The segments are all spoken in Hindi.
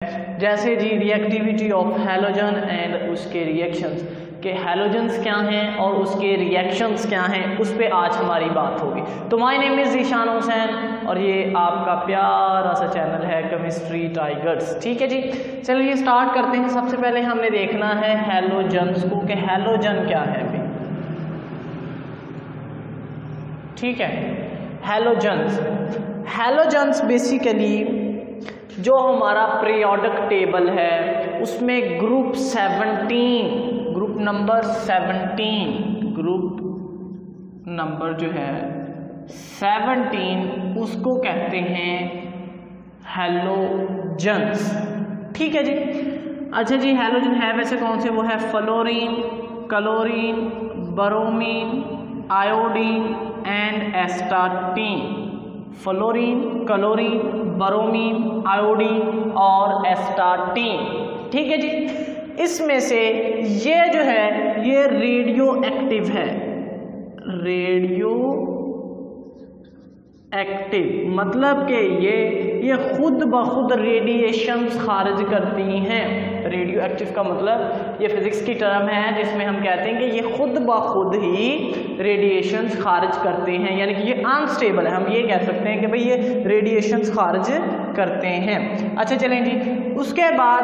जैसे जी रिएक्टिविटी ऑफ हैलोजन एंड उसके रिएक्शंस के हैलोजन्स क्या हैं और उसके रिएक्शंस क्या हैं, उस पे आज हमारी बात होगी। तो my name is Zeeshan Hussain और ये आपका प्यारा सा चैनल है केमिस्ट्री टाइगर्स। ठीक है जी, चलिए स्टार्ट करते हैं। सबसे पहले हमने देखना है हैलोजन्स को कि हैलोजन क्या है अभी। ठीक है, हैलोजन्स बेसिकली जो हमारा पीरियोडिक टेबल है उसमें ग्रुप नंबर 17 उसको कहते हैं हैलोजन्स। ठीक है जी। अच्छा जी, हैलोजन है वैसे कौन से? वो है fluorine, chlorine, bromine, iodine and astatine. Fluorine, chlorine, bromine, iodine और एस्टाटीन। ठीक है जी। इसमें से ये जो है ये रेडियो एक्टिव है। रेडियो एक्टिव मतलब कि ये खुद ब खुद रेडिएशंस खारिज करती हैं। रेडियो एक्टिव का मतलब ये फिजिक्स की टर्म है जिसमें हम कहते हैं कि ये खुद ब खुद ही रेडिएशंस खारिज करते हैं, यानी कि ये अनस्टेबल है। हम ये कह सकते हैं कि भाई ये रेडिएशंस खारिज करते हैं। अच्छा चलें जी, उसके बाद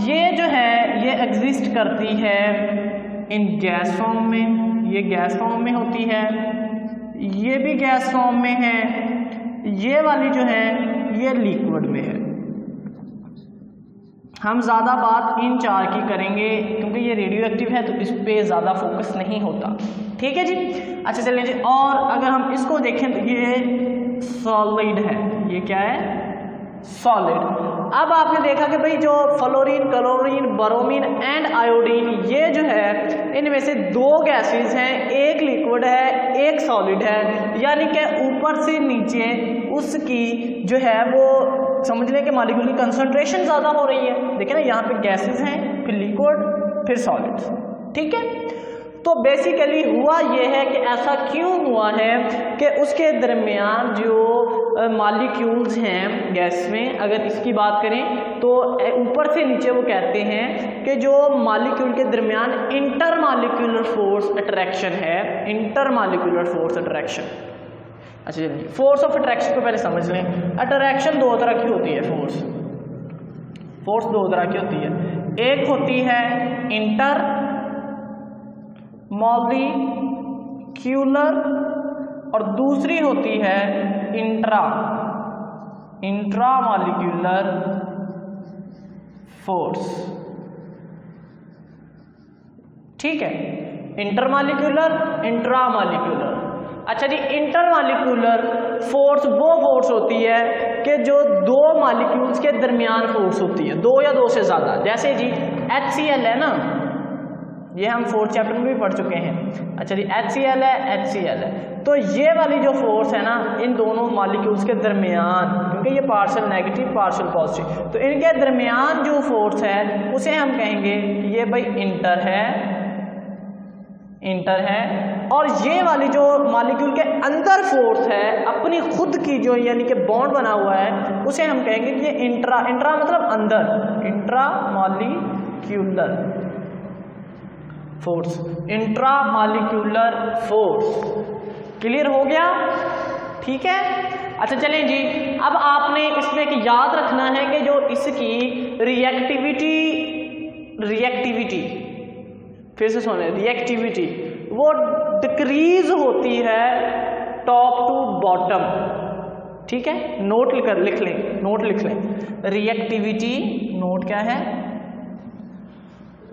ये जो है ये एग्जिस्ट करती है इन गैस फॉर्म में। ये गैस फॉर्म में होती है, ये भी गैस फॉर्म में है, ये वाली जो है ये लिक्विड में है। हम ज़्यादा बात इन चार की करेंगे क्योंकि ये रेडियो एक्टिव है तो इस पे ज़्यादा फोकस नहीं होता। ठीक है जी। अच्छा चलिए जी, और अगर हम इसको देखें तो ये सॉलिड है। ये क्या है? सॉलिड। अब आपने देखा कि भाई जो fluorine, chlorine, bromine and iodine ये जो है इनमें से दो गैसेस हैं, एक लिक्विड है एक सॉलिड है, यानी कि ऊपर से नीचे उसकी जो है वो समझ लें कि मॉलिक्यूल की कंसंट्रेशन ज़्यादा हो रही है। देखिए ना, यहाँ पे गैसेस हैं, फिर लिक्विड, फिर सॉलिड। ठीक है, तो बेसिकली हुआ ये है कि ऐसा क्यों हुआ है कि उसके दरमियान जो मॉलिक्यूल्स हैं गैस में, अगर इसकी बात करें तो ऊपर से नीचे वो कहते हैं कि जो मॉलिक्यूल के दरमियान इंटरमॉलिक्यूलर फोर्स अट्रैक्शन है। Intermolecular force attraction. अच्छा चलिए, फोर्स ऑफ अट्रैक्शन को पहले समझ लें। अट्रैक्शन दो तरह की होती है। फोर्स दो तरह की होती है। एक होती है इंटर मॉलिक्यूलर और दूसरी होती है इंट्रामॉलिक्यूलर फोर्स। ठीक है, इंटरमॉलिक्यूलर, इंट्रामॉलिक्यूलर। अच्छा जी, इंटरमॉलिक्यूलर फोर्स वो फोर्स होती है कि जो दो मॉलिक्यूल्स के दरमियान फोर्स होती है, दो या दो से ज़्यादा। जैसे जी HCl है ना, ये हम 4th चैप्टर में भी पढ़ चुके हैं। अच्छा जी, HCl है, तो ये वाली जो फोर्स है ना इन दोनों मॉलिक्यूल्स के दरमियान, क्योंकि ये पार्शियल नेगेटिव पार्शियल पॉजिटिव, तो इनके दरमियान जो फोर्स है उसे हम कहेंगे ये भाई इंटर है। और ये वाली जो मॉलिक्यूल के अंदर फोर्स है अपनी खुद की जो यानी कि बॉन्ड बना हुआ है उसे हम कहेंगे कि ये इंट्रा मतलब अंदर, intramolecular force, intramolecular force. Clear हो गया? ठीक है। अच्छा चलें जी, अब आपने इसमें एक याद रखना है कि जो इसकी रिएक्टिविटी फिर से सुने, रिएक्टिविटी वो डिक्रीज होती है टॉप टू बॉटम। ठीक है, नोट लिख लें। रिएक्टिविटी, नोट क्या है?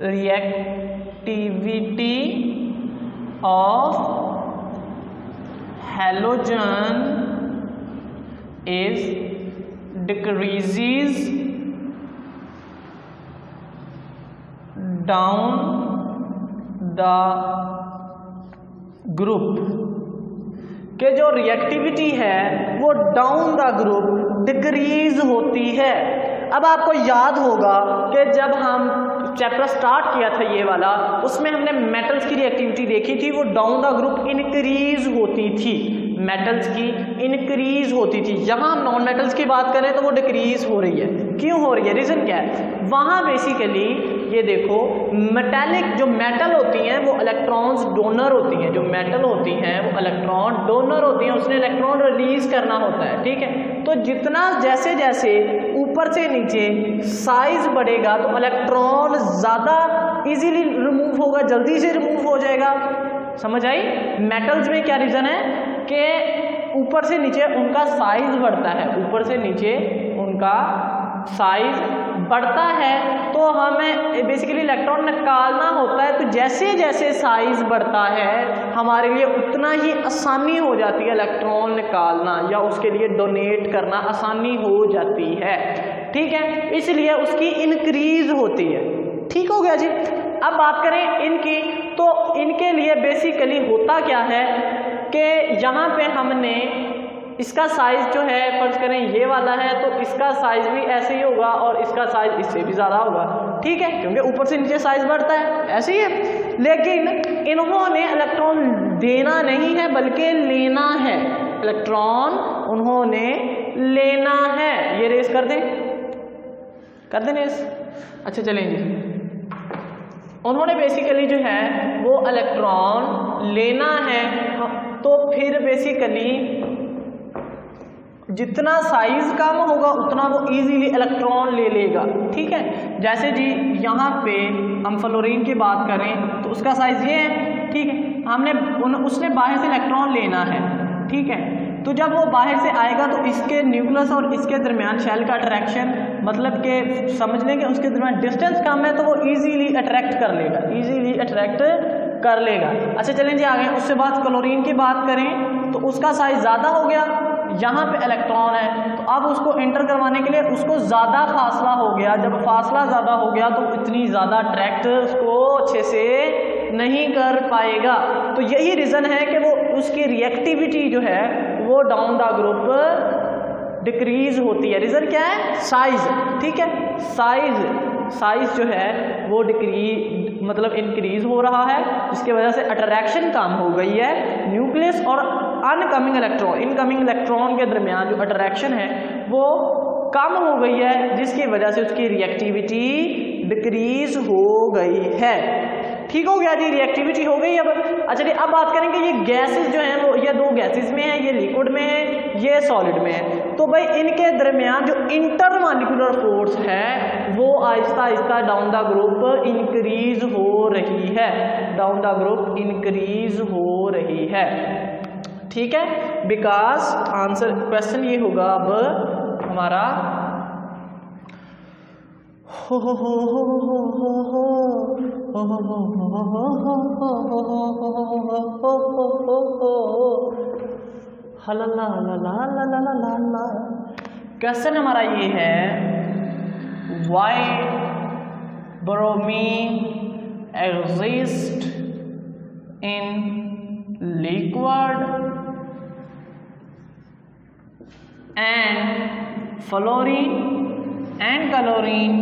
Reactivity of halogen is decreases down the group. के जो रिएक्टिविटी है वो डाउन द ग्रुप डिक्रीज होती है। अब आपको याद होगा कि जब हम चैप्टर स्टार्ट किया था ये वाला, उसमें हमने मेटल्स की रिएक्टिविटी देखी थी, वो डाउन द ग्रुप इंक्रीज होती थी। मेटल्स की इंक्रीज होती थी। यहाँ हम नॉन मेटल्स की बात करें तो वो डिक्रीज हो रही है। क्यों हो रही है, रीजन क्या है? वहां बेसिकली ये देखो मेटालिक जो मेटल होती हैं वो इलेक्ट्रॉन्स डोनर होती हैं, जो मेटल होती हैं वो इलेक्ट्रॉन डोनर होती हैं, उसने इलेक्ट्रॉन रिलीज करना होता है, ठीक है। तो जितना जैसे जैसे ऊपर से नीचे साइज बढ़ेगा तो इलेक्ट्रॉन ज़्यादा इजीली रिमूव होगा, जल्दी से रिमूव हो जाएगा, समझ आई? मेटल्स में क्या रीज़न है कि ऊपर से नीचे उनका साइज बढ़ता है, ऊपर से नीचे उनका साइज बढ़ता है, तो हमें बेसिकली इलेक्ट्रॉन निकालना होता है। तो जैसे जैसे साइज बढ़ता है हमारे लिए उतना ही आसानी हो जाती है इलेक्ट्रॉन निकालना या उसके लिए डोनेट करना आसानी हो जाती है, ठीक है, इसलिए उसकी इंक्रीज होती है। ठीक हो गया जी। अब बात करें इनकी, तो इनके लिए बेसिकली होता क्या है कि यहाँ पे हमने इसका साइज जो है फर्ज करें ये वाला है तो इसका साइज भी ऐसे ही होगा और इसका साइज इससे भी ज़्यादा होगा, ठीक है, क्योंकि ऊपर से नीचे साइज बढ़ता है, ऐसे ही है। लेकिन इन्होंने इलेक्ट्रॉन देना नहीं है बल्कि लेना है, इलेक्ट्रॉन उन्होंने लेना है। ये रेस कर दें रेस। अच्छा चलें जी, उन्होंने बेसिकली जो है वो इलेक्ट्रॉन लेना है, तो फिर बेसिकली जितना साइज कम होगा उतना वो इजीली इलेक्ट्रॉन ले लेगा, ठीक है। जैसे जी यहाँ पे हम फ्लोरीन की बात करें तो उसका साइज ये है, ठीक है, उसने बाहर से इलेक्ट्रॉन लेना है, ठीक है, तो जब वो बाहर से आएगा तो इसके न्यूक्लियस और इसके दरमियान शेल का अट्रैक्शन, मतलब कि समझ लें कि उसके दरमियान डिस्टेंस कम है तो वो इजीली अट्रैक्ट कर लेगा, इजीली अट्रैक्ट कर लेगा। अच्छा चलें जी आगे, उससे बाद क्लोरीन की बात करें तो उसका साइज ज़्यादा हो गया, यहाँ पे इलेक्ट्रॉन है तो अब उसको एंटर करवाने के लिए उसको ज़्यादा फासला हो गया, जब फासला ज़्यादा हो गया तो इतनी ज़्यादा अट्रैक्ट उसको अच्छे से नहीं कर पाएगा। तो यही रीज़न है कि वो उसकी रिएक्टिविटी जो है वो डाउन द ग्रुप डिक्रीज होती है। रीज़न क्या है? साइज, ठीक है, साइज जो है वो मतलब इंक्रीज हो रहा है, जिसकी वजह से अट्रैक्शन कम हो गई है, न्यूक्लियस और इनकमिंग इलेक्ट्रॉन के दरमियान जो अट्रैक्शन है वो कम हो गई है, जिसकी वजह से उसकी रिएक्टिविटी डिक्रीज हो गई है। ठीक हो गया जी, रिएक्टिविटी हो गई। अब अच्छा जी, अब बात करेंगे ये गैसेस जो हैं वो ये दो गैसेस में है, ये लिक्विड में है, ये सॉलिड में है। तो भाई इनके दरमियान जो इंटरमॉलिक्यूलर फोर्स है वो Aahista Aahista down the group increase हो रही है, डाउन द ग्रुप इंक्रीज हो रही है, ठीक है। बिकॉज आंसर क्वेश्चन ये होगा अब हमारा क्वेश्चन हमारा ये है, why bromine exist in liquid and fluorine and chlorine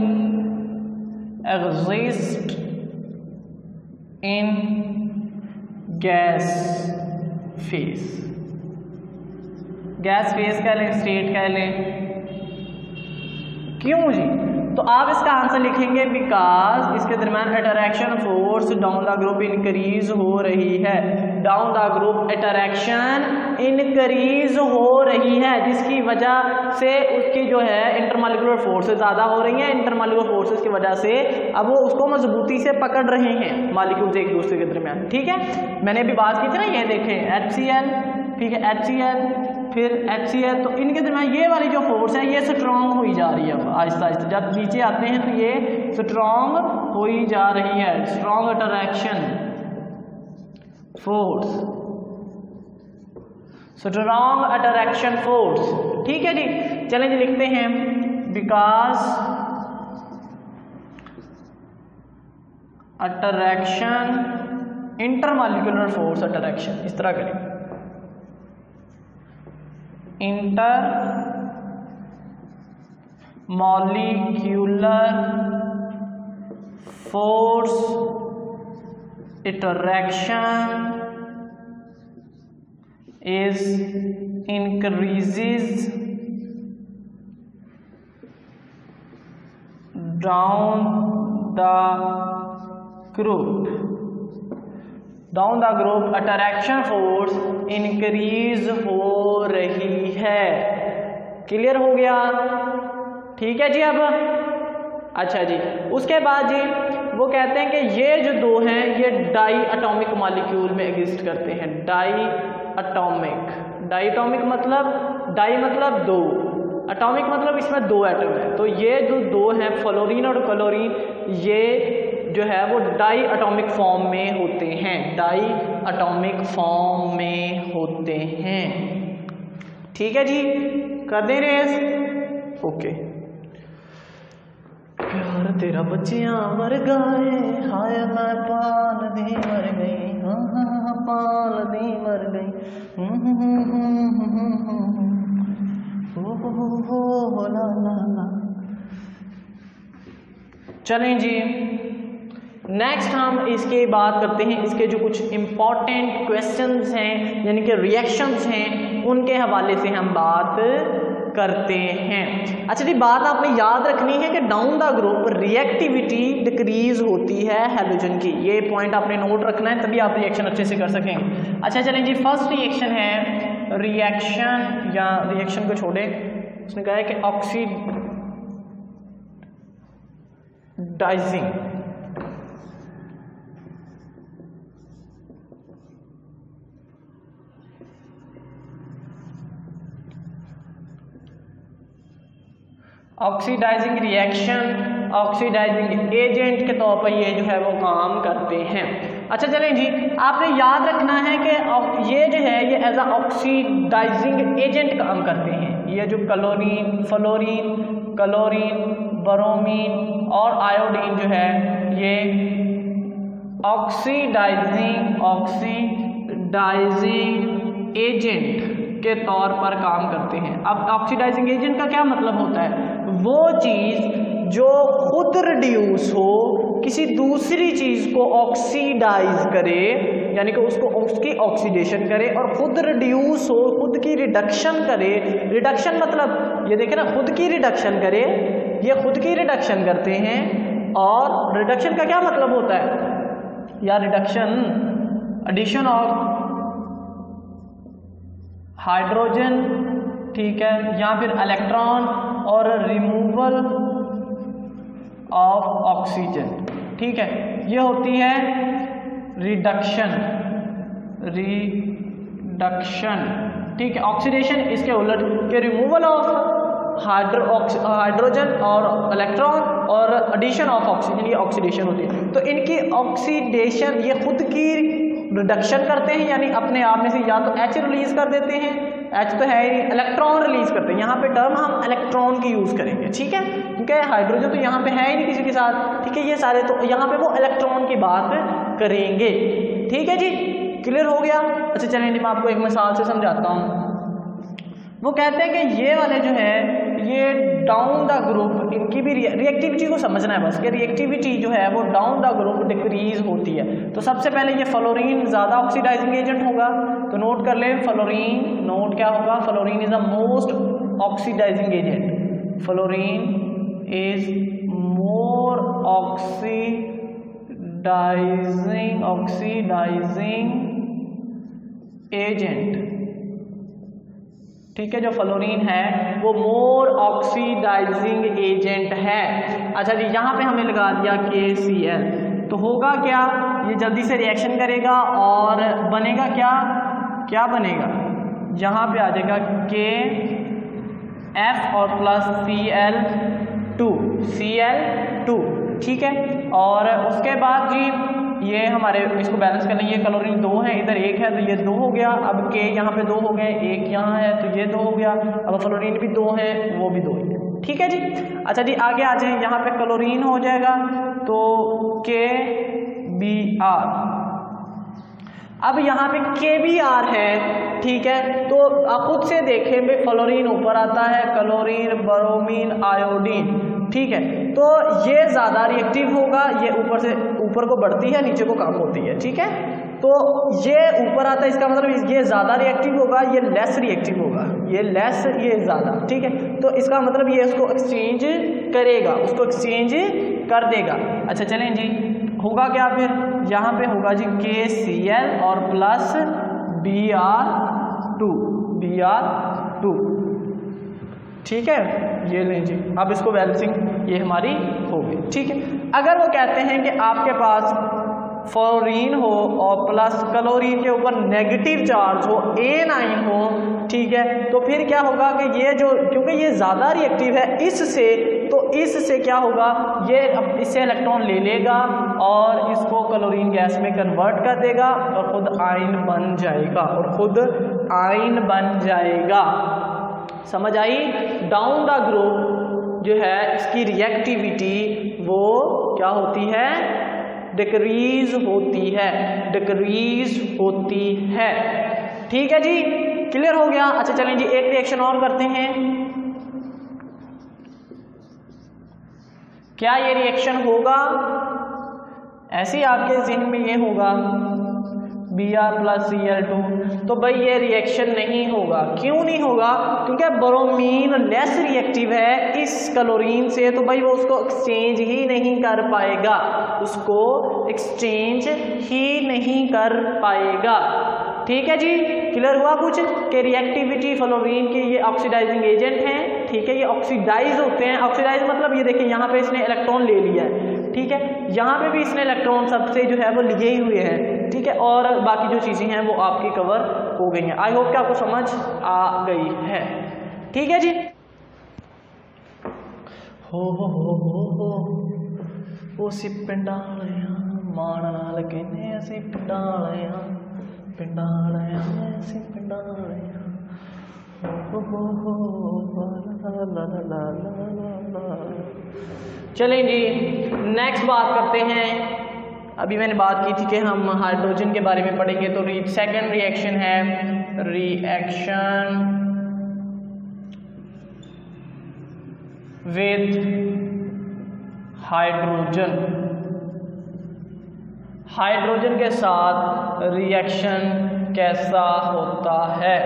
exist in gas phase। Gas phase कह लें, स्टेट कह लें, क्यों जी? तो आप इसका आंसर लिखेंगे बिकॉज इसके दरमियान attraction force down the group increase हो रही है, down the group attraction increase हो रही है, जिसकी वजह से उसकी जो है इंटरमॉलिक्यूलर फोर्सेस ज़्यादा हो रही हैं। इंटरमॉलिक्यूलर फोर्सेस की वजह से अब वो उसको मजबूती से पकड़ रहे हैं मॉलिक्यूल्स एक दूसरे के दरमियान, ठीक है। मैंने अभी बात की थी ना, ये देखें HCl, ठीक है, HCl फिर HCl, तो इनके दरमियान ये वाली जो फोर्स है ये स्ट्रॉन्ग हुई जा रही है अब आहिस्ता आहिस्ता, जब नीचे आते हैं तो ये स्ट्रॉन्ग हुई जा रही है, strong attraction force, strong attraction force, ठीक है जी। चलें जी लिखते हैं, because attraction intermolecular force attraction, इस तरह करें, inter molecular force attraction is increases down the group attraction force increase हो रही है। क्लियर हो गया? ठीक है जी। अब अच्छा जी, उसके बाद जी वो कहते हैं कि ये जो दो हैं ये डाई एटॉमिक मॉलिक्यूल में एग्जिस्ट करते हैं। डाई एटॉमिक मतलब डाई मतलब दो, एटॉमिक मतलब इसमें दो एटम है। तो ये जो दो हैं फ्लोरीन और क्लोरीन, ये जो है वो डाई एटॉमिक फॉर्म में होते हैं, डाई एटॉमिक फॉर्म में होते हैं। ठीक है जी, कर दें रेस? ओके। प्यार तेरा बच्चियां मर गए, हाय मैं पाल दी मर गई, हाँ पाल दी मर गई, हो ला ला ला। चलें जी, नेक्स्ट हम इसकी बात करते हैं, इसके जो कुछ इम्पॉर्टेंट क्वेश्चंस हैं यानी कि रिएक्शंस हैं उनके हवाले से हम बात करते हैं। अच्छा जी, बात आपने याद रखनी है कि down the group reactivity decrease होती है हैलोजन की। ये पॉइंट आपने नोट रखना है, तभी आप रिएक्शन अच्छे से कर सकेंगे। अच्छा चलें जी, फर्स्ट रिएक्शन है रिएक्शन, या रिएक्शन को छोड़े, उसने कहा है कि oxidising. Oxidising reaction, oxidising agent के तौर पर ये जो है वो काम करते हैं। अच्छा चलें जी, आपने याद रखना है कि ये जो है ये एज अ ऑक्सीडाइजिंग एजेंट काम करते हैं। ये जो क्लोरीन, फ्लोरीन, ब्रोमीन और आयोडीन जो है ये ऑक्सीडाइजिंग एजेंट के तौर पर काम करते हैं। अब ऑक्सीडाइजिंग एजेंट का क्या मतलब होता है? वो चीज़ जो खुद रिड्यूस हो, किसी दूसरी चीज़ को ऑक्सीडाइज करे, यानी कि उसको उसकी ऑक्सीडेशन करे और खुद रिड्यूस हो, खुद की रिडक्शन करे। रिडक्शन मतलब ये देखें ना, खुद की रिडक्शन करे, ये खुद की रिडक्शन करते हैं। और रिडक्शन का क्या मतलब होता है? या रिडक्शन एडिशन ऑफ हाइड्रोजन, ठीक है, या फिर इलेक्ट्रॉन और रिमूवल ऑफ ऑक्सीजन, ठीक है, ये होती है रिडक्शन, ठीक है। ऑक्सीडेशन इसके उलट के रिमूवल ऑफ हाइड्रोजन और इलेक्ट्रॉन और एडिशन ऑफ ऑक्सीजन, ये ऑक्सीडेशन होती है। तो इनकी ऑक्सीडेशन ये खुद की रिडक्शन करते हैं, यानी अपने आप में से या तो H रिलीज कर देते हैं, H तो है ही, इलेक्ट्रॉन रिलीज करते हैं। यहाँ पे टर्म हम इलेक्ट्रॉन की यूज करेंगे, ठीक है, क्योंकि हाइड्रोजन तो यहाँ पे है ही नहीं किसी के साथ, ठीक है। ये सारे तो यहाँ पे वो इलेक्ट्रॉन की बात करेंगे, ठीक है जी, क्लियर हो गया। अच्छा चलिए मैं आपको एक मिसाल से समझाता हूँ। वो कहते हैं कि ये वाले जो है ये डाउन द ग्रुप, इनकी भी रिएक्टिविटी को समझना है बस, कि रिएक्टिविटी जो है वो डाउन द ग्रुप डिक्रीज होती है। तो सबसे पहले ये फ्लोरीन ज़्यादा ऑक्सीडाइजिंग एजेंट होगा, तो नोट कर ले फ्लोरीन, नोट क्या होगा, fluorine is the most oxidising agent, fluorine is more oxidising agent, ठीक है। जो फ्लोरीन है वो मोर ऑक्सीडाइजिंग एजेंट है। अच्छा जी, यहाँ पे हमें लगा दिया KCl, तो होगा क्या, ये जल्दी से रिएक्शन करेगा और बनेगा क्या, क्या बनेगा, यहाँ पे आ जाएगा KF और प्लस Cl2, ठीक है। और उसके बाद जी ये हमारे इसको बैलेंस कर लेंगे, क्लोरीन 2 है, इधर 1 है, तो ये 2 हो गया। अब के यहाँ पे 2 हो गए, 1 यहाँ है, तो ये 2 हो गया। अब फ्लोरीन भी 2 है, वो भी 2 है, ठीक है जी। अच्छा जी, आगे आ जाए, यहाँ पे क्लोरीन हो जाएगा तो KBr। अब यहाँ पे KBr है, ठीक है, तो आप खुद से देखें भाई, फ्लोरीन ऊपर आता है, क्लोरीन, ब्रोमीन, आयोडीन, ठीक है, तो ये ज़्यादा रिएक्टिव होगा, ये ऊपर को बढ़ती है, नीचे को कम होती है, ठीक है। तो ये ऊपर आता है, इसका मतलब ये ज़्यादा रिएक्टिव होगा, ये लेस रिएक्टिव होगा, ये लेस ये ज़्यादा, ठीक है। तो इसका मतलब ये इसको एक्सचेंज करेगा, उसको एक्सचेंज कर देगा। अच्छा चलें जी, होगा क्या फिर, यहाँ पे होगा जी KCl और प्लस Br2, ठीक है। ये लें जी, अब इसको बैलेंसिंग ये हमारी हो गई, ठीक है। अगर वो कहते हैं कि आपके पास फ्लोरीन हो और प्लस क्लोरीन के ऊपर नेगेटिव चार्ज हो, A9 हो, ठीक है, तो फिर क्या होगा कि ये जो, क्योंकि ये ज़्यादा रिएक्टिव है इससे, तो इससे क्या होगा, ये इससे इलेक्ट्रॉन ले लेगा और इसको क्लोरीन गैस में कन्वर्ट कर देगा और खुद आयन बन जाएगा, समझ आई। डाउन द ग्रुप जो है इसकी रिएक्टिविटी वो क्या होती है, डिक्रीज होती है, ठीक है जी, क्लियर हो गया। अच्छा चलें जी, एक रिएक्शन और करते हैं। क्या ये रिएक्शन होगा, ऐसे ही आपके ज़हन में ये होगा Br+Cl2, तो भाई ये रिएक्शन नहीं होगा। क्यों नहीं होगा, क्योंकि ब्रोमीन लेस रिएक्टिव है इस क्लोरीन से, तो भाई वो उसको एक्सचेंज ही नहीं कर पाएगा, ठीक है जी। क्लियर हुआ कुछ कि रिएक्टिविटी फ्लोरीन की, ये ऑक्सीडाइजिंग एजेंट हैं, ठीक है, ये ऑक्सीडाइज होते हैं। ऑक्सीडाइज मतलब ये देखिए यहाँ पे इसने इलेक्ट्रॉन ले लिया है, ठीक है, यहाँ पे भी इसने इलेक्ट्रॉन सबसे जो है वो लिए ही हुए हैं, ठीक है, और बाकी जो चीज़ें हैं वो आपकी कवर हो गई हैं। आई होप कि आपको समझ आ गई है, ठीक है जी। हो उसी पिंडां वालियां माण नाल कहने असीं पिंडां वालियां असीं पिंडां वालियां, चलें जी नेक्स्ट बात करते हैं। अभी मैंने बात की थी कि हम हाइड्रोजन के बारे में पढ़ेंगे, तो सेकंड रिएक्शन है रिएक्शन विद हाइड्रोजन के साथ रिएक्शन कैसा होता है,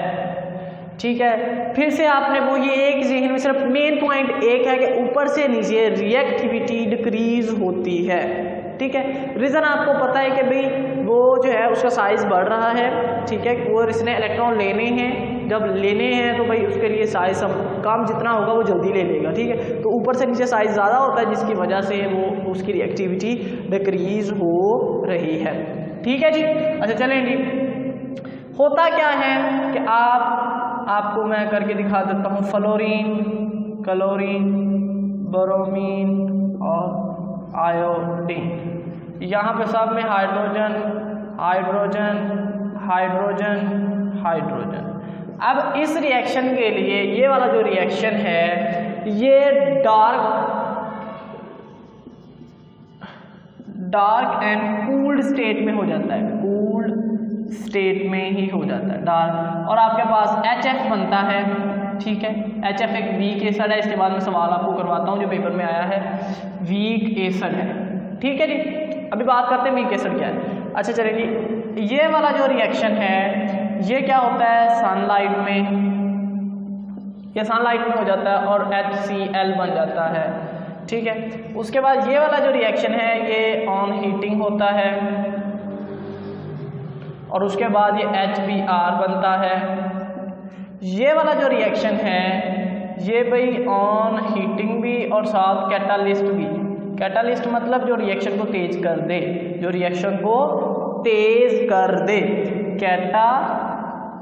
ठीक है। फिर से आपने वो ये एक ज़हन में सिर्फ मेन पॉइंट एक है कि ऊपर से नीचे रिएक्टिविटी डिक्रीज होती है, ठीक है। रीज़न आपको पता है कि भाई वो जो है उसका साइज़ बढ़ रहा है, ठीक है, वो इसने इलेक्ट्रॉन लेने हैं, जब लेने हैं तो भाई उसके लिए साइज़ काम जितना होगा वो जल्दी ले लेगा, ठीक है। तो ऊपर से नीचे साइज़ ज़्यादा होता है जिसकी वजह से वो उसकी रिएक्टिविटी डिक्रीज हो रही है, ठीक है जी। अच्छा चलें जी, होता क्या है कि आपको मैं करके दिखा देता हूँ। फ्लोरीन, क्लोरीन, ब्रोमीन और आयोडीन, यहाँ पे सब में हाइड्रोजन हाइड्रोजन हाइड्रोजन हाइड्रोजन। अब इस रिएक्शन के लिए ये वाला जो रिएक्शन है ये डार्क एंड कूल्ड स्टेट में हो जाता है, कूल्ड स्टेट में ही हो जाता है डार्क, और आपके पास HF बनता है, ठीक है। HF एक वीक एसिड है, इसके बाद में सवाल आपको करवाता हूँ जो पेपर में आया है, वीक एसिड है, ठीक है जी। अभी बात करते हैं वीक एसिड क्या है। अच्छा चलिए जी, ये वाला जो रिएक्शन है ये क्या होता है, सनलाइट में, ये सनलाइट में हो जाता है और HCl बन जाता है, ठीक है। उसके बाद ये वाला जो रिएक्शन है ये ऑन हीटिंग होता है और उसके बाद ये HBr बनता है। ये वाला जो रिएक्शन है ये भाई ऑन हीटिंग भी और साथ कैटालिस्ट भी। कैटालिस्ट मतलब जो रिएक्शन को तेज कर दे, जो रिएक्शन को तेज कर दे, कैटालिस्ट,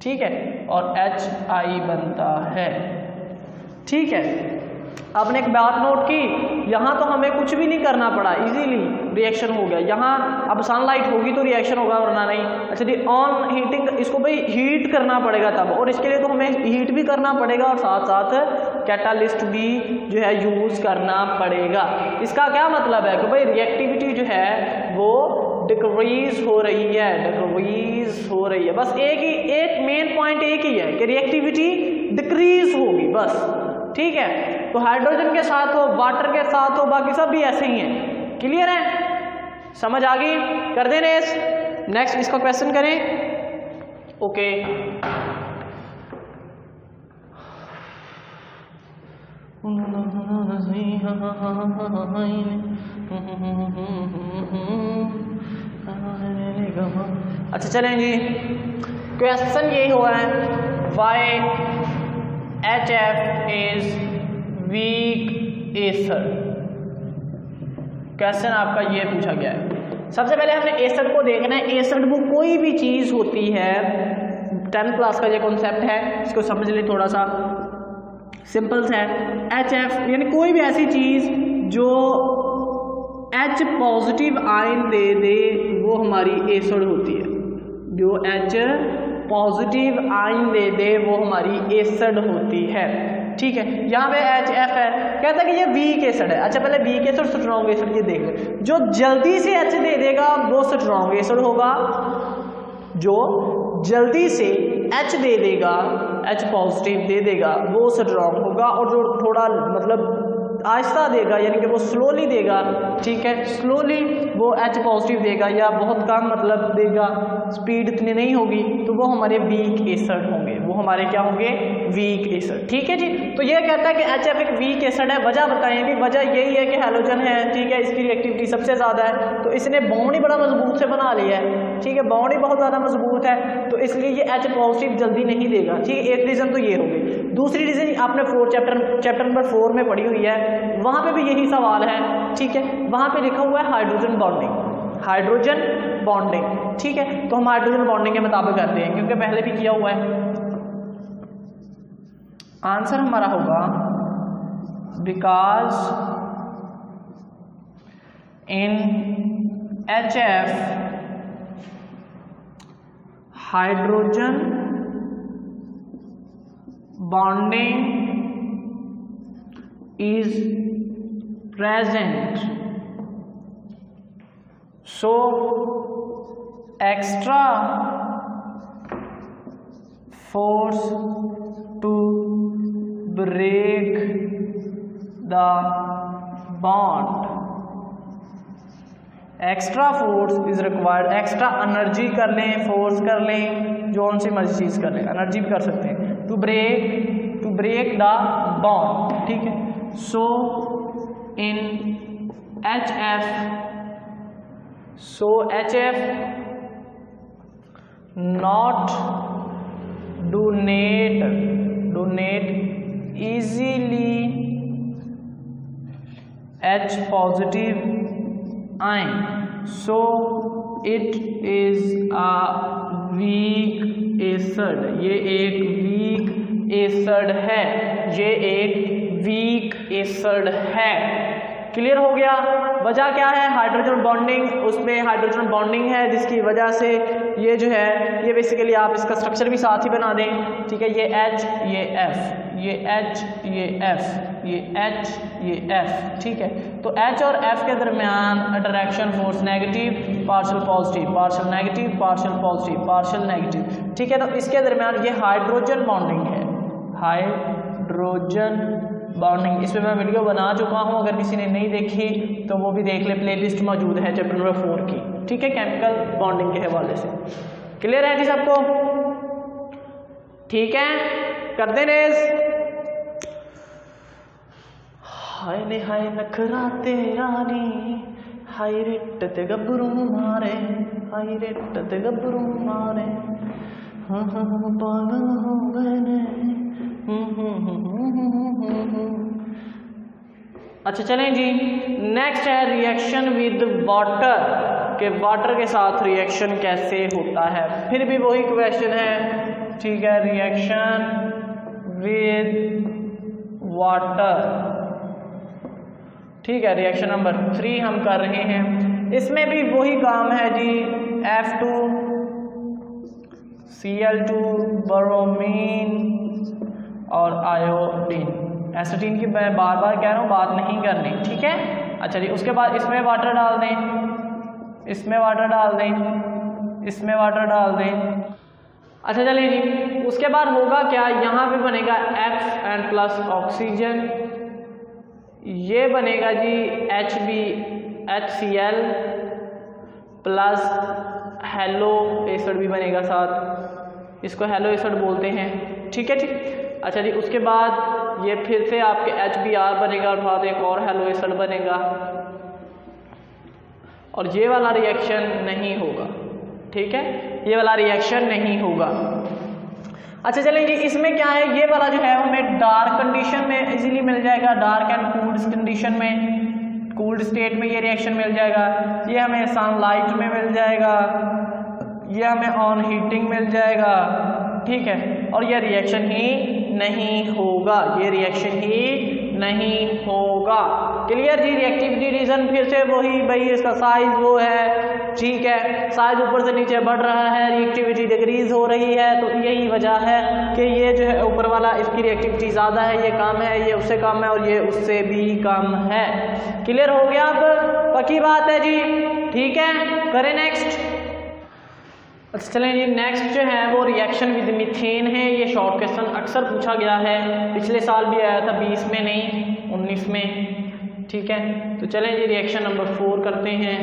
ठीक है, और HI बनता है, ठीक है। आपने एक बात नोट की, यहाँ तो हमें कुछ भी नहीं करना पड़ा, इजीली रिएक्शन हो गया। यहाँ अब सनलाइट होगी तो रिएक्शन होगा वरना नहीं। अच्छा जी, ऑन हीटिंग, इसको भाई हीट करना पड़ेगा तब, और इसके लिए तो हमें हीट भी करना पड़ेगा और साथ साथ कैटालिस्ट भी जो है यूज़ करना पड़ेगा। इसका क्या मतलब है कि भाई रिएक्टिविटी जो है वो डिक्रीज हो रही है, डिक्रीज हो रही है। बस एक मेन पॉइंट एक ही है कि रिएक्टिविटी डिक्रीज होगी बस, ठीक है। तो हाइड्रोजन के साथ हो, वाटर के साथ हो, बाकी सब भी ऐसे ही हैं। क्लियर है, समझ आ गई? कर दें नेक्स्ट इसका क्वेश्चन करें। ओके अच्छा चलें जी, क्वेश्चन यही हुआ है why HF is weak acid. Question आपका ये पूछा गया है। सबसे पहले हमने एसिड को देखना है। एसिड वो कोई भी चीज़ होती है, 10th क्लास का ये कॉन्सेप्ट है, इसको समझ लें, थोड़ा सा सिंपल है। HF यानी कोई भी ऐसी चीज़ जो H पॉजिटिव आयन दे दे वो हमारी एसिड होती है। जो H पॉजिटिव आयन दे दे वो हमारी एसिड होती है। ठीक है, यहाँ पे HF है, कहता है कि ये वीक एसिड है। अच्छा पहले वीक एसिड स्ट्रॉन्ग एसिड ये देख ले। जो जल्दी से H दे देगा वो स्ट्रॉन्ग एसिड होगा, जो जल्दी से H दे देगा, H पॉजिटिव दे देगा वो स्ट्रॉन्ग होगा, और जो थोड़ा मतलब आहिस्ता देगा यानी कि वो स्लोली देगा, ठीक है, स्लोली वो H पॉजिटिव देगा या बहुत कम मतलब देगा, स्पीड इतनी नहीं होगी, तो वो हमारे वीक एसिड होंगे। वो हमारे क्या होंगे? Weak acid. ठीक है जी, तो ये कहता है कि HF एक वीक एसिड है। वजह बताएंगे, वजह यही है कि हैलोजन है, ठीक है, इसकी रिएक्टिविटी सबसे ज़्यादा है, तो इसने बॉन्ड ही बड़ा मजबूत से बना लिया है, ठीक है, बॉन्ड ही बहुत ज़्यादा मजबूत है, तो इसलिए ये H पॉजिटिव जल्दी नहीं देगा। ठीक है, एक रीज़न तो ये हो गई। दूसरी रीज़न आपने चैप्टर नंबर 4 में पढ़ी हुई है, वहाँ पे भी यही सवाल है, ठीक है, वहाँ पे लिखा हुआ है हाइड्रोजन बॉन्डिंग, हाइड्रोजन बॉन्डिंग। ठीक है, तो हम हाइड्रोजन बॉन्डिंग के मुताबिक करते हैं क्योंकि पहले भी किया हुआ है। आंसर हमारा होगा because in HF hydrogen bonding is present, so extra force to break the bond, extra force is required, extra energy कर लें, फोर्स कर लें, जो सी मर्जी चीज़ कर लें, एनर्जी भी कर सकते हैं, टू ब्रेक द बॉन्ड। ठीक है, so in HF not donate easily H positive ion, so it is a weak acid। ये एक weak acid है, ये एक वीक एसिड है। क्लियर हो गया? वजह क्या है? हाइड्रोजन बॉन्डिंग, उसमें हाइड्रोजन बॉन्डिंग है जिसकी वजह से ये जो है ये बेसिकली आप इसका स्ट्रक्चर भी साथ ही बना दें। ठीक है, ये H, ये F, ये H, ये F, ये H, ये F। ठीक है, तो H और F के दरमियान attraction force negative, partial positive, partial negative, partial positive, partial negative. ठीक है, तो इसके दरमियान ये हाइड्रोजन बॉन्डिंग है, हाइड्रोजन बॉन्डिंग। इस पर मैं वीडियो बना चुका हूं, अगर किसी ने नहीं देखी तो वो भी देख ले, प्लेलिस्ट मौजूद है चैप्टर नंबर 4 की। ठीक है, केमिकल बॉन्डिंग के हवाले से। क्लियर है जी सबको? ठीक है, कर दे रेस। हाय ने हाय नखरा तेरा नी, हाय रेट ते गबरू मारे, हाय रेट ते गबरू मारे, हाँ हाँ पागल हो गए ने। अच्छा चलें जी, नेक्स्ट है रिएक्शन विद वाटर, के वाटर के साथ रिएक्शन कैसे होता है। फिर भी वही क्वेश्चन है, ठीक है, रिएक्शन विद वाटर। ठीक है, रिएक्शन नंबर 3 हम कर रहे हैं। इसमें भी वही काम है जी, F2Cl2 ब्रोमीन और आयोडीन। एसिटीन की मैं बार बार कह रहा हूँ, बात नहीं करनी। ठीक है, अच्छा जी, उसके बाद इसमें वाटर डाल दें, इसमें वाटर डाल दें, इसमें वाटर डाल दें। अच्छा चलिए जी, उसके बाद होगा क्या, यहाँ पे बनेगा Xn प्लस ऑक्सीजन, ये बनेगा जी HCl प्लस हेलो एसिड भी बनेगा साथ, इसको हेलो एसिड बोलते हैं। ठीक है जी, अच्छा जी, उसके बाद ये फिर से आपके HBr बनेगा और बाद एक और हेलो एसिड बनेगा और ये वाला रिएक्शन नहीं होगा। ठीक है, ये वाला रिएक्शन नहीं होगा। अच्छा चलें जी, इसमें क्या है, ये वाला जो है हमें डार्क कंडीशन में इजीली मिल जाएगा, डार्क एंड कूल्ड कंडीशन में, कूल्ड स्टेट में ये रिएक्शन मिल जाएगा। ये हमें सनलाइट में मिल जाएगा, ये हमें ऑन हीटिंग मिल जाएगा। ठीक है, और ये रिएक्शन ही नहीं होगा, ये रिएक्शन ही नहीं होगा। क्लियर जी। रिएक्टिविटी रीजन फिर से वही भाई, इसका साइज वो है। ठीक है, साइज ऊपर से नीचे बढ़ रहा है, रिएक्टिविटी डिक्रीज हो रही है, तो यही वजह है कि ये जो है ऊपर वाला इसकी रिएक्टिविटी ज़्यादा है, ये कम है, ये उससे कम है और ये उससे भी कम है। क्लियर हो गया? अब पक्की बात है जी। ठीक है, करें नेक्स्ट। अच्छा चलें जी, नेक्स्ट जो है वो रिएक्शन विद मीथेन है। ये शॉर्ट क्वेश्चन अक्सर पूछा गया है, पिछले साल भी आया था, 20 में नहीं 19 में। ठीक है, तो चलें जी रिएक्शन नंबर 4 करते हैं।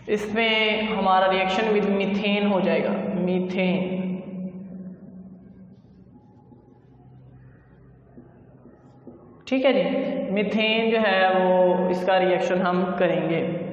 इसमें हमारा रिएक्शन विद मीथेन हो जाएगा, मीथेन। ठीक है जी, मीथेन जो है वो इसका रिएक्शन हम करेंगे।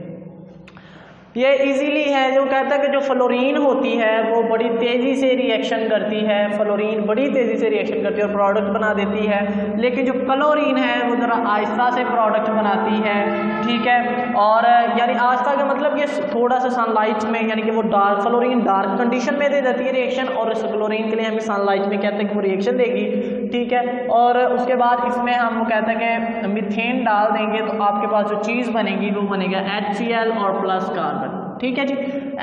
ये इजीली है, जो कहता है कि जो फ्लोरीन होती है वो बड़ी तेज़ी से रिएक्शन करती है, फ्लोरीन बड़ी तेज़ी से रिएक्शन करती है और प्रोडक्ट बना देती है, लेकिन जो क्लोरीन है वो ज़रा आहिस्ता से प्रोडक्ट बनाती है। ठीक है, और यानी आहिस्ता का मतलब ये थोड़ा सा सनलाइट में, यानी कि वो डार्क, फ्लोरीन डार्क कंडीशन में दे देती है रिएक्शन, और इस क्लोरीन के लिए हमें सनलाइट में कहते हैं कि वो रिएक्शन देगी। ठीक है, और उसके बाद इसमें हम कहते हैं कि मीथेन डाल देंगे तो आपके पास जो चीज़ बनेगी वो बनेगा HCl और प्लस कार्बन। ठीक है जी,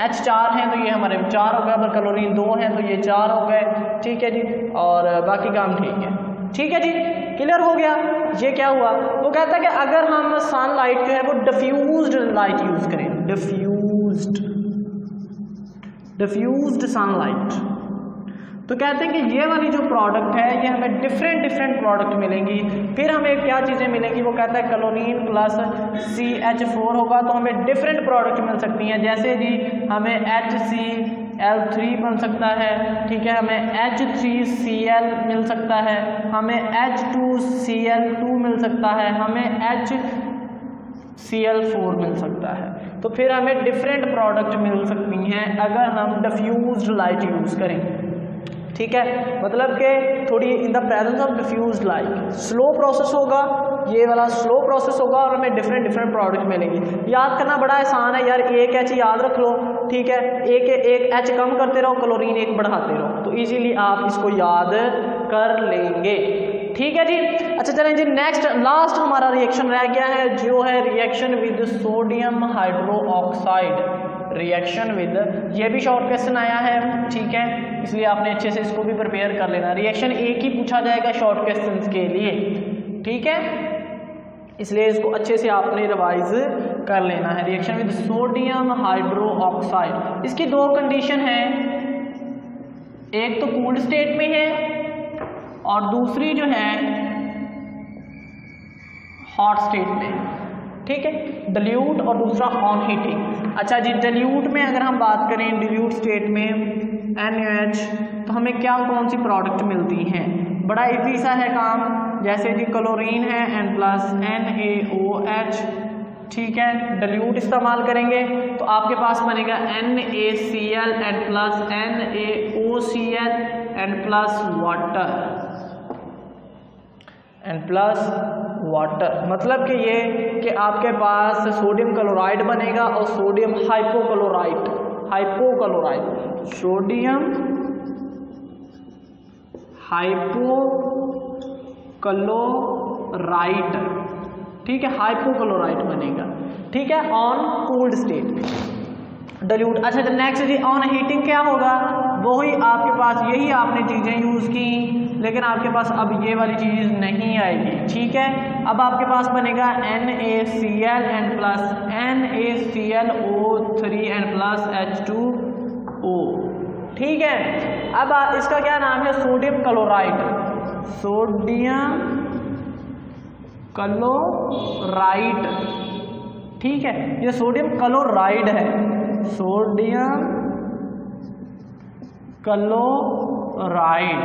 H 4 है तो ये हमारे 4 हो गए, अगर क्लोरीन 2 है तो ये 4 हो गए। ठीक है जी, और बाकी काम ठीक है। ठीक है जी, क्लियर हो गया। ये क्या हुआ, वो कहता है कि अगर हम सनलाइट जो है वो डिफ्यूज्ड लाइट यूज करें, डिफ्यूज्ड सनलाइट, तो कहते हैं कि ये वाली जो प्रोडक्ट है ये हमें डिफरेंट प्रोडक्ट मिलेंगी। फिर हमें क्या चीज़ें मिलेंगी, वो कहता है क्लोरीन प्लस CH4 होगा तो हमें डिफरेंट प्रोडक्ट मिल सकती हैं। जैसे जी हमें HCl3 मिल सकता है, ठीक है, हमें H3Cl मिल सकता है, हमें H2Cl2 मिल सकता है, हमें HCl4 मिल सकता है। तो फिर हमें डिफरेंट प्रोडक्ट मिल सकती हैं अगर हम डिफ्यूज्ड लाइट यूज़ करें। ठीक है, मतलब कि थोड़ी in the presence of diffused light, slow process होगा, ये वाला स्लो प्रोसेस होगा और हमें डिफरेंट प्रोडक्ट मिलेंगे। याद करना बड़ा आसान है यार, एक H याद रख लो। ठीक है, एक H कम करते रहो, क्लोरीन एक बढ़ाते रहो, तो इजीली आप इसको याद कर लेंगे। ठीक है जी। अच्छा चलें जी, नेक्स्ट लास्ट हमारा रिएक्शन रह गया है जो है reaction with sodium hydroxide. Reaction with, ये भी शॉर्ट क्वेश्चन आया है। ठीक है, इसलिए आपने अच्छे से इसको भी प्रिपेयर कर लेना। रिएक्शन एक ही पूछा जाएगा शॉर्ट क्वेश्चंस के लिए। ठीक है, इसलिए इसको अच्छे से आपने रिवाइज कर लेना है। रिएक्शन विद सोडियम हाइड्रोक्साइड, इसकी दो कंडीशन है, एक तो कूल्ड स्टेट में है और दूसरी जो है हॉट स्टेट में। ठीक है, डिल्यूट और दूसरा ऑन हीटिंग। अच्छा जी, डिल्यूट में अगर हम बात करें, डिल्यूट स्टेट में NaOH, तो हमें क्या कौन सी प्रोडक्ट मिलती हैं, बड़ा इजी सा है काम। जैसे जी क्लोरीन है N+NaOH, ठीक है, डिल्यूट इस्तेमाल करेंगे तो आपके पास बनेगा NaCl N+NaOCl N+वाटर, मतलब कि ये कि आपके पास सोडियम क्लोराइड बनेगा और सोडियम हाइपोक्लोराइट, सोडियम हाइपोक्लोराइट, ठीक है, हाइपोक्लोराइट बनेगा। ठीक है, ऑन कूल्ड स्टेट डिल्यूट। अच्छा नेक्स्ट जी, ऑन हीटिंग क्या होगा, वही आपके पास यही आपने चीज़ें यूज़ की, लेकिन आपके पास अब ये वाली चीज़ नहीं आएगी। ठीक है, अब आपके पास बनेगा NaCl NaClO3 H2O। ठीक है, अब इसका क्या नाम है, सोडियम क्लोराइड, ठीक है, ये सोडियम क्लोराइड है, सोडियम क्लोराइड।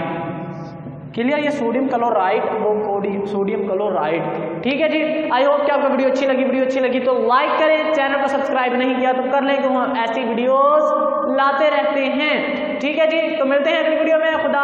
क्लियर, ये सोडियम क्लोराइड, वो सोडियम क्लोराइड। ठीक है जी, आई होप कि आपको वीडियो अच्छी लगी तो लाइक करें, चैनल को सब्सक्राइब नहीं किया तो कर लें, क्योंकि हम ऐसी वीडियोस लाते रहते हैं। ठीक है जी, तो मिलते हैं अगली वीडियो में। खुदा